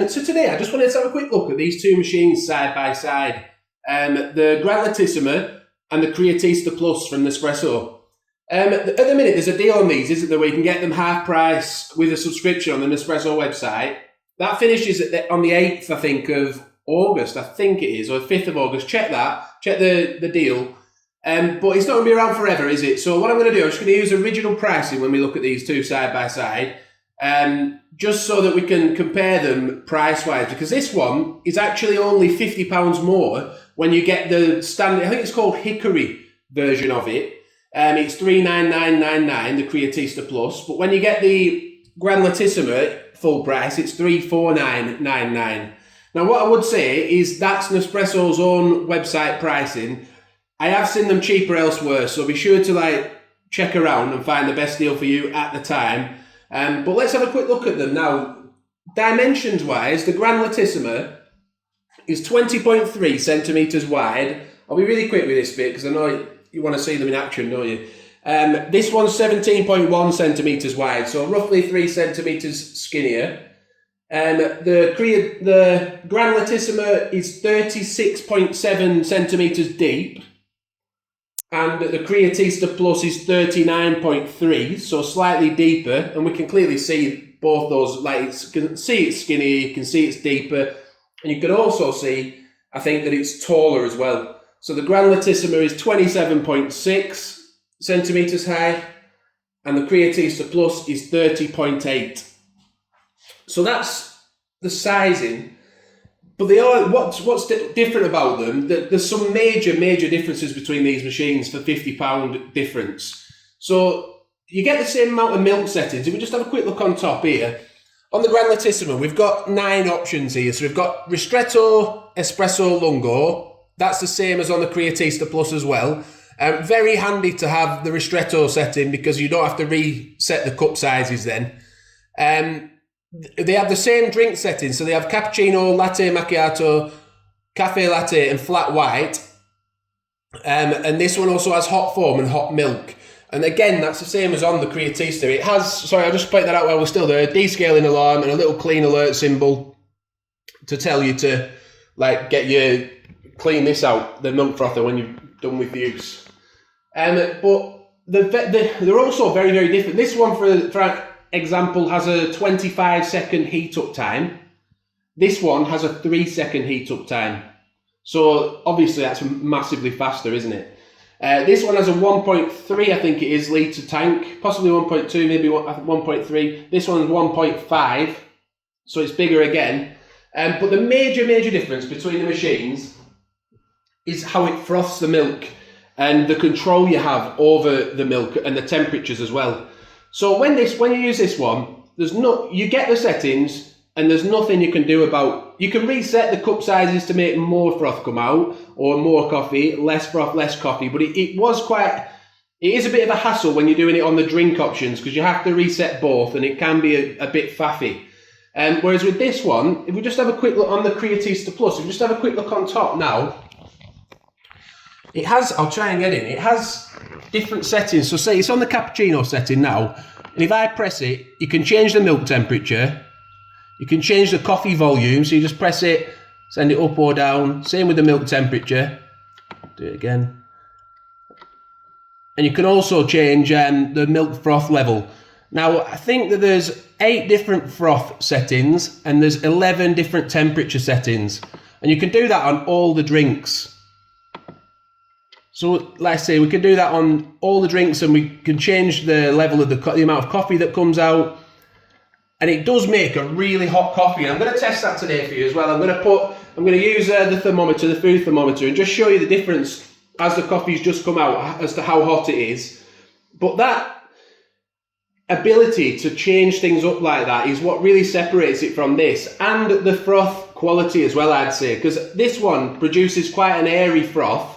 So today I just wanted to have a quick look at these two machines side by side. The Gran Lattissima and the Creatista Plus from Nespresso. At the minute there's a deal on these, isn't there, where you can get them half price with a subscription on the Nespresso website. That finishes on the 8th, I think, of August, I think it is, or the 5th of August. Check the deal. But it's not going to be around forever, is it? So what I'm going to do, I'm just going to use original pricing when we look at these two side by side, just so that we can compare them price-wise, because this one is actually only £50 more when you get the standard, I think it's called Hickory version of it. It's $399.99, the Creatista Plus, but when you get the Gran Lattissima full price, it's $349.99. Now, what I would say is that's Nespresso's own website pricing. I have seen them cheaper elsewhere, so be sure to check around and find the best deal for you at the time. But let's have a quick look at them now. Dimensions-wise, the Gran Lattissima is 20.3 centimetres wide. I'll be really quick with this bit because I know you want to see them in action, don't you? This one's 17.1 centimetres wide, so roughly 3 centimetres skinnier. The Gran Lattissima is 36.7 centimetres deep, and the Creatista Plus is 39.3, so slightly deeper, and we can clearly see both those. You can see it's skinnier, you can see it's deeper, and you can also see, I think, that it's taller as well. So the Gran Lattissima is 27.6 centimetres high, and the Creatista Plus is 30.8. So that's the sizing. But they are, what's different about them, there's some major differences between these machines for £50 difference. So you get the same amount of milk settings. If we just have a quick look on top here, on the Gran Lattissima, we've got 9 options here. So we've got ristretto, espresso, lungo. That's the same as on the Creatista Plus as well. Very handy to have the ristretto setting because you don't have to reset the cup sizes then. They have the same drink settings, so they have cappuccino, latte, macchiato, cafe latte, and flat white. And this one also has hot foam and hot milk. And again, that's the same as on the Creatista. It has, sorry, I'll just point that out while we're still there, a descaling alarm and a little clean alert symbol to tell you to clean this out, the milk frother, when you're done with use. But they're also very, very different. This one, for example, has a 25-second heat up time. This one has a 3-second heat up time. So obviously that's massively faster, isn't it? This one has a 1.3, I think it is, litre tank, possibly 1.2, maybe 1.3. This one's 1.5, so it's bigger again. But the major difference between the machines is how it froths the milk and the control you have over the milk and the temperatures as well. So when you use this one, you get the settings and there's nothing you can do about. You can reset the cup sizes to make more froth come out or more coffee, less froth, less coffee. But it is a bit of a hassle when you're doing it on the drink options because you have to reset both and it can be a bit faffy. Whereas with this one, if we just have a quick look on the Creatista Plus, if we just have a quick look on top now, it has, I'll try and get in, it has different settings. So say it's on the cappuccino setting now, and if I press it, you can change the milk temperature, you can change the coffee volume, so you just press it, send it up or down, same with the milk temperature, do it again. And you can also change the milk froth level. Now, I think that there's 8 different froth settings, and there's 11 different temperature settings, and you can do that on all the drinks. So let's say we can do that on all the drinks and we can change the level of the amount of coffee that comes out. And it does make a really hot coffee. And I'm going to test that today for you as well. I'm going to use the thermometer, the food thermometer, and just show you the difference as the coffee's just come out as to how hot it is. But that ability to change things up like that is what really separates it from this. And the froth quality as well, I'd say. Because this one produces quite an airy froth.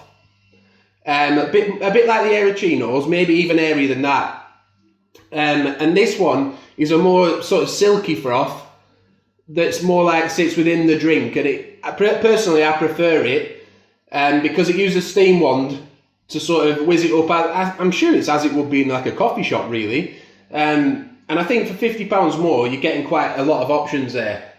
A bit like the Arachinos, maybe even airier than that. And this one is a more sort of silky froth that's more like sits within the drink. And personally, I prefer it because it uses steam wand to sort of whiz it up. I'm sure it's as it would be in like a coffee shop, really. And I think for £50 more, you're getting quite a lot of options there.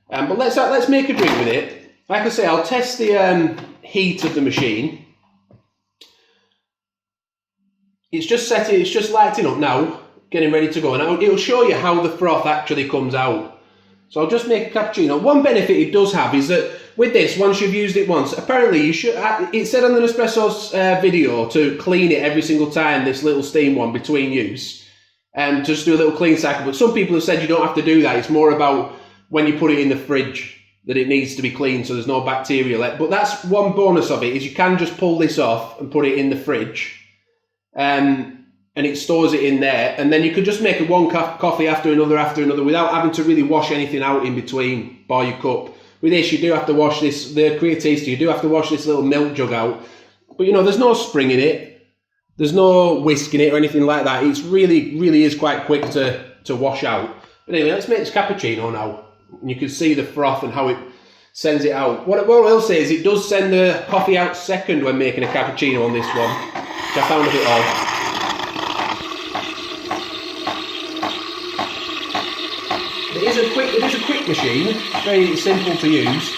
But let's make a drink with it. Like I say, I'll test the heat of the machine. It's just lighting up now, getting ready to go, and it'll show you how the froth actually comes out. So I'll just make a cappuccino. One benefit it does have is that with this, once you've used it once, apparently you should. It said on the Nespresso's video to clean it every single time, this little steam one between use, and just do a little clean cycle. But some people have said you don't have to do that. It's more about when you put it in the fridge that it needs to be cleaned so there's no bacteria left. But that's one bonus of it, is you can just pull this off and put it in the fridge. And it stores it in there, and then you could just make one coffee after another without having to really wash anything out in between, bar your cup. With this, you do have to wash this, the Creatista, you do have to wash this little milk jug out. But you know, there's no spring in it, there's no whisk in it or anything like that. It's really is quite quick to wash out. But anyway, let's make this cappuccino now. And you can see the froth and how it sends it out. What I will say is it does send the coffee out second when making a cappuccino on this one, which I found a bit odd. It is a quick machine, very simple to use.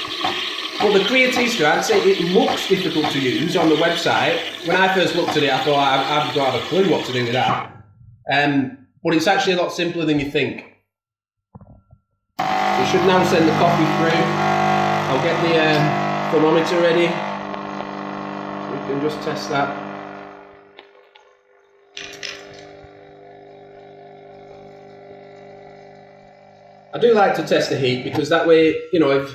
But the Creatista, I'd say it looks difficult to use on the website. When I first looked at it, I thought I don't have a clue what to do with that. But it's actually a lot simpler than you think. It should now send the coffee through. I'll get the thermometer ready, so we can just test that. I do like to test the heat because that way, you know,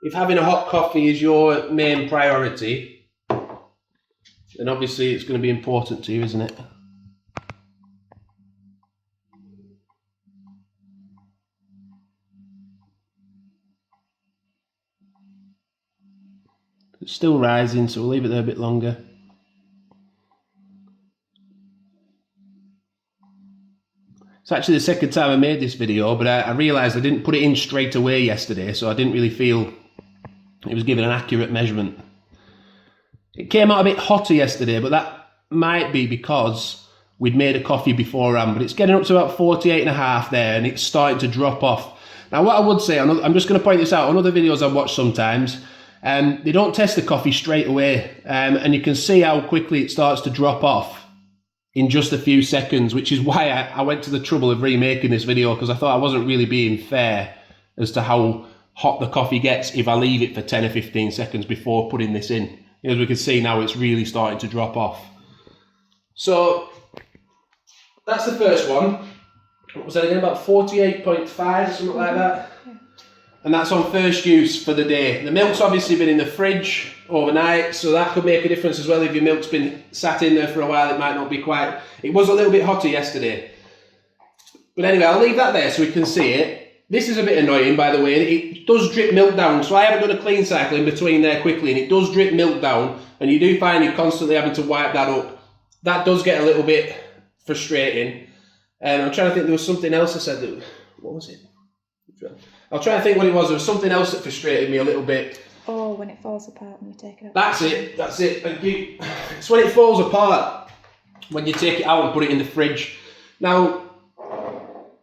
if having a hot coffee is your main priority, then obviously it's going to be important to you, isn't it? It's still rising, so we'll leave it there a bit longer. It's actually the second time I made this video, but I realised I didn't put it in straight away yesterday, so I didn't really feel it was giving an accurate measurement. It came out a bit hotter yesterday, but that might be because we'd made a coffee beforehand, but it's getting up to about 48.5 there, and it's starting to drop off. Now what I would say, I'm just going to point this out, on other videos I've watched sometimes, they don't test the coffee straight away, and you can see how quickly it starts to drop off in just a few seconds, which is why I went to the trouble of remaking this video, because I thought I wasn't really being fair as to how hot the coffee gets if I leave it for 10 or 15 seconds before putting this in. As we can see now, it's really starting to drop off. So that's the first one. What was that again, about 48.5, something like that? And that's on first use for the day. The milk's obviously been in the fridge overnight, so that could make a difference as well. If your milk's been sat in there for a while, it might not be quite... It was a little bit hotter yesterday. But anyway, I'll leave that there so we can see it. This is a bit annoying, by the way, and it does drip milk down. So I haven't done a clean cycle in between there quickly, and it does drip milk down, and you do find you're constantly having to wipe that up. That does get a little bit frustrating. I'm trying to think, there was something else I said that... What was it? I'll try and think what it was. There was something else that frustrated me a little bit. Oh, when it falls apart when you take it out. That's it. Thank you. It's when it falls apart when you take it out and put it in the fridge. Now,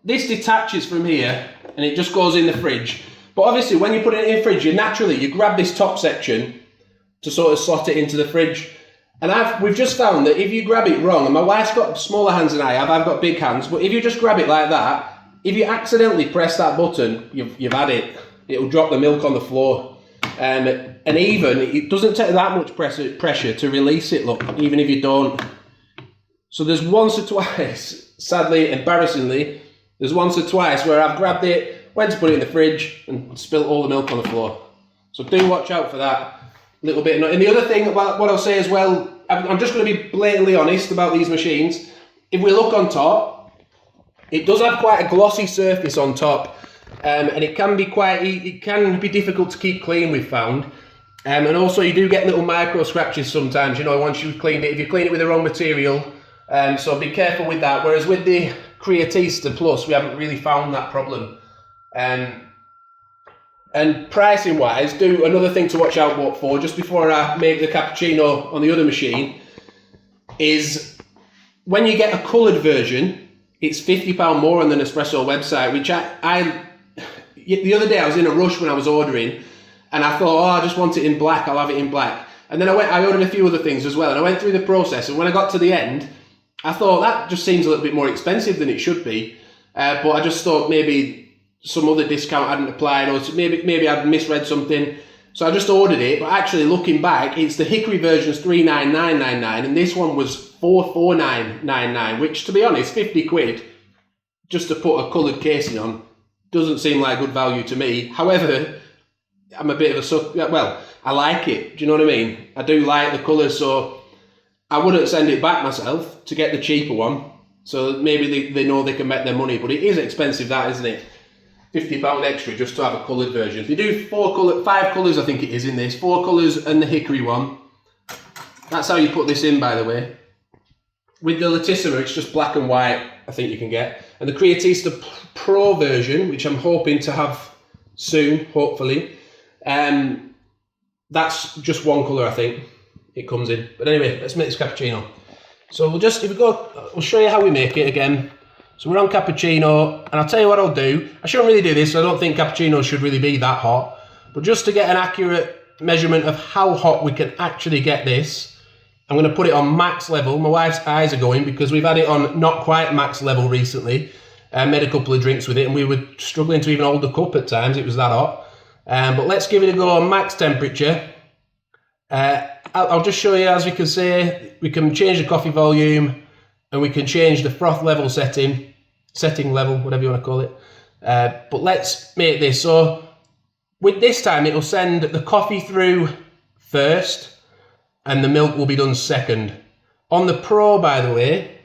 this detaches from here and it just goes in the fridge. But obviously, when you put it in the fridge, you grab this top section to sort of slot it into the fridge. And we've just found that if you grab it wrong, and my wife's got smaller hands than I have, I've got big hands, but if you just grab it like that, if you accidentally press that button, you've had it. It'll drop the milk on the floor. And even, it doesn't take that much pressure to release it, look, even if you don't. So there's once or twice, sadly, embarrassingly, there's once or twice where I've grabbed it, went to put it in the fridge, and spilt all the milk on the floor. So do watch out for that little bit. And the other thing about what I'll say as well, I'm just going to be blatantly honest about these machines. If we look on top, it does have quite a glossy surface on top, and it can be difficult to keep clean, we've found. And also you do get little micro scratches sometimes, you know, once you've cleaned it, if you clean it with the wrong material. So be careful with that. Whereas with the Creatista Plus, we haven't really found that problem. And pricing wise, another thing to watch out for, just before I make the cappuccino on the other machine, is when you get a coloured version, it's £50 more on the Nespresso website, which the other day I was in a rush when I was ordering, and I thought, oh, I just want it in black, I'll have it in black. And then I ordered a few other things as well, and I went through the process, and when I got to the end, I thought that just seems a little bit more expensive than it should be. But I just thought maybe some other discount hadn't applied, or maybe I'd misread something. So I just ordered it, but actually looking back, it's the hickory version's £399.99, and this one was £449.99, which, to be honest, 50 quid just to put a coloured casing on doesn't seem like good value to me. However, I'm a bit of a sucker. Well, I like it. Do you know what I mean? I do like the colours, so I wouldn't send it back myself to get the cheaper one. So maybe they know they can make their money, but it is expensive, that, isn't it? £50 extra just to have a coloured version. They do 5 colours, I think it is in this. 4 colours and the hickory one. That's how you put this in, by the way. With the Lattissima, it's just black and white, I think you can get. And the Creatista Pro version, which I'm hoping to have soon, hopefully, that's just 1 colour, I think it comes in. But anyway, let's make this cappuccino. So we'll show you how we make it again. So we're on cappuccino, and I'll tell you what I'll do. I shouldn't really do this, so I don't think cappuccino should really be that hot. But just to get an accurate measurement of how hot we can actually get this, I'm going to put it on max level. My wife's eyes are going because we've had it on not quite max level recently. Made a couple of drinks with it, and we were struggling to even hold the cup at times. It was that hot. But let's give it a go on max temperature. I'll just show you, as we can see, we can change the coffee volume, and we can change the froth level setting level, whatever you want to call it. But let's make this. So with this time, it will send the coffee through first, and the milk will be done second. On the Pro, by the way,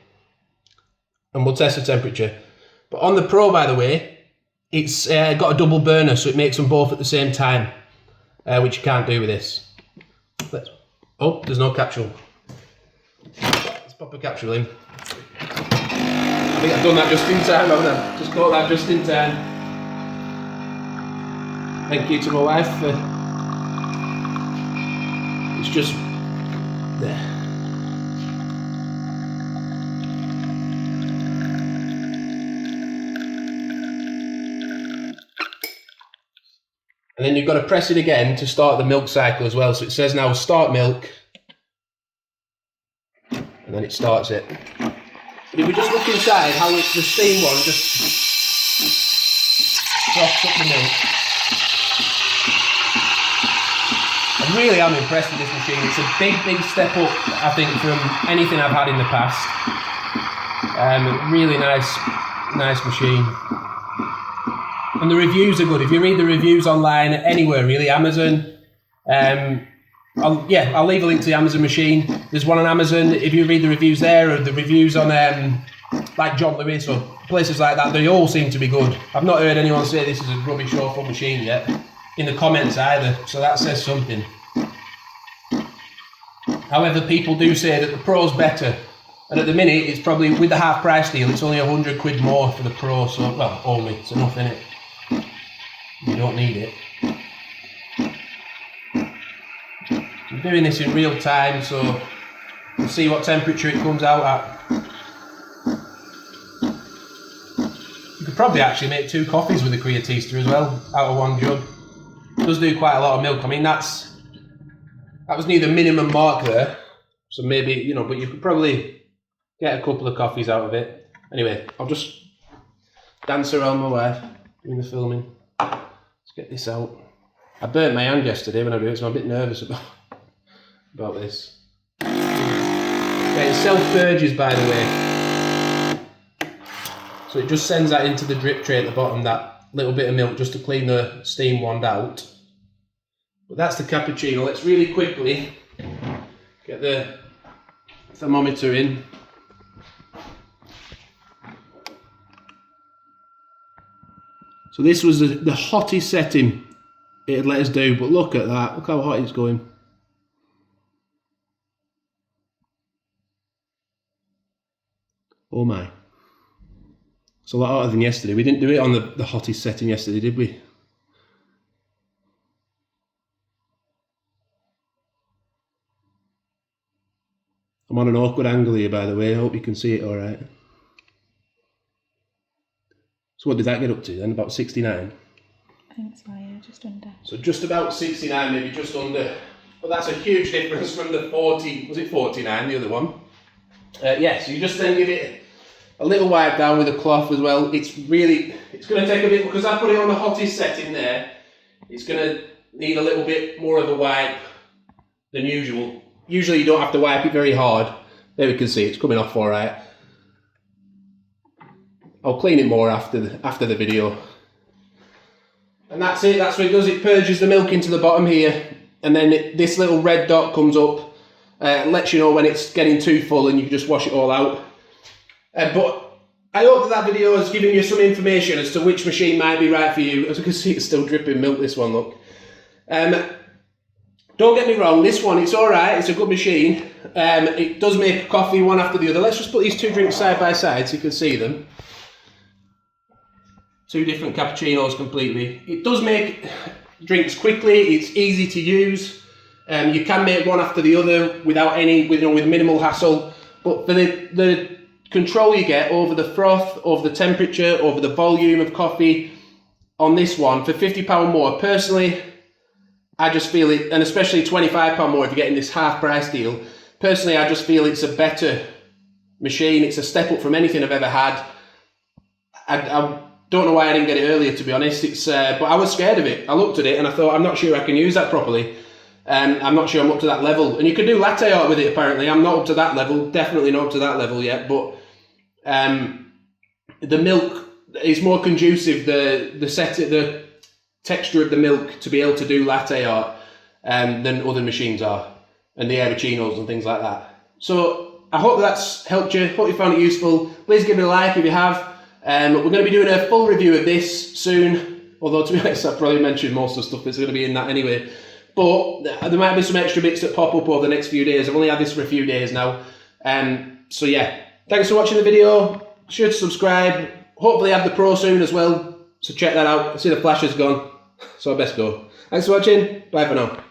and we'll test the temperature, but on the Pro, by the way, it's got a double burner, so it makes them both at the same time, which you can't do with this. Oh, there's no capsule. Let's pop a capsule in. I think I've done that just in time, haven't I? Just caught that just in time. Thank you to my wife for... It's just... there. And then you've got to press it again to start the milk cycle as well. So it says now start milk, and then it starts it. But if we just look inside how it's the steam one just froths up the milk. I really am impressed with this machine. It's a big step up, I think, from anything I've had in the past. Really nice machine. And the reviews are good. If you read the reviews online, anywhere really, Amazon, I'll leave a link to the Amazon machine. There's one on Amazon. If you read the reviews there, or the reviews on like John Lewis or places like that, they all seem to be good. I've not heard anyone say this is a rubbish awful machine yet, in the comments either, so that says something. However, people do say that the Pro's better. And at the minute, it's probably, with the half price deal, it's only 100 quid more for the Pro, so, well, only, it's enough, innit? You don't need it. I'm doing this in real time, so we'll see what temperature it comes out at. You could probably actually make 2 coffees with the Creatista as well, out of 1 jug. It does do quite a lot of milk. I mean, that was near the minimum mark there, so maybe, you know, but you could probably get a couple of coffees out of it. Anyway, I'll just dance around my wife doing the filming. Let's get this out. I burnt my hand yesterday when I do it, so I'm a bit nervous about this. Okay, it self-purges, by the way. So it just sends that into the drip tray at the bottom, that little bit of milk, just to clean the steam wand out. But that's the cappuccino. Let's really quickly get the thermometer in. So this was the hottest setting it had let us do, but look at that, look how hot it's going. Oh my. It's a lot hotter than yesterday. We didn't do it on the hottest setting yesterday, did we? I'm on an awkward angle here, by the way. I hope you can see it all right. So what did that get up to then? About 69? think so, yeah, just under. So just about 69, maybe just under. But that's a huge difference from the 40, was it 49, the other one? Yes, you just then give it a little wipe down with a cloth as well. It's going to take a bit, because I put it on the hottest setting there, it's going to need a little bit more of a wipe than usual. Usually you don't have to wipe it very hard. There we can see it's coming off all right. I'll clean it more after the video. And that's it, that's what it does. It purges the milk into the bottom here, and then this little red dot comes up, lets you know when it's getting too full, and you can just wash it all out. But I hope that video has given you some information as to which machine might be right for you. As you can see, it's still dripping milk, this one, look. Don't get me wrong, this one, it's alright, it's a good machine. It does make coffee one after the other. Let's just put these two drinks side by side so you can see them. Two different cappuccinos completely. It does make drinks quickly, it's easy to use. You can make one after the other without with minimal hassle. But for the control you get over the froth, over the temperature, over the volume of coffee on this one, for £50 more, personally, I just feel it, and especially £25 more if you're getting this half price deal, personally I just feel it's a better machine. It's a step up from anything I've ever had. I don't know why I didn't get it earlier, to be honest. But I was scared of it. I looked at it and I thought, I'm not sure I can use that properly. I'm not sure I'm up to that level. And you can do latte art with it apparently. I'm not up to that level, definitely not up to that level yet, but the milk is more conducive, the texture of the milk to be able to do latte art than other machines are, and the cappuccinos and things like that. So I hope that's helped you, hope you found it useful. Please give it a like if you have. We're going to be doing a full review of this soon, although to be honest I've probably mentioned most of the stuff that's going to be in that anyway. But there might be some extra bits that pop up over the next few days. I've only had this for a few days now. So yeah, thanks for watching the video. Be sure to subscribe. Hopefully I have the Pro soon as well, so check that out. I see the flash has gone, so I best go. Thanks for watching, bye for now.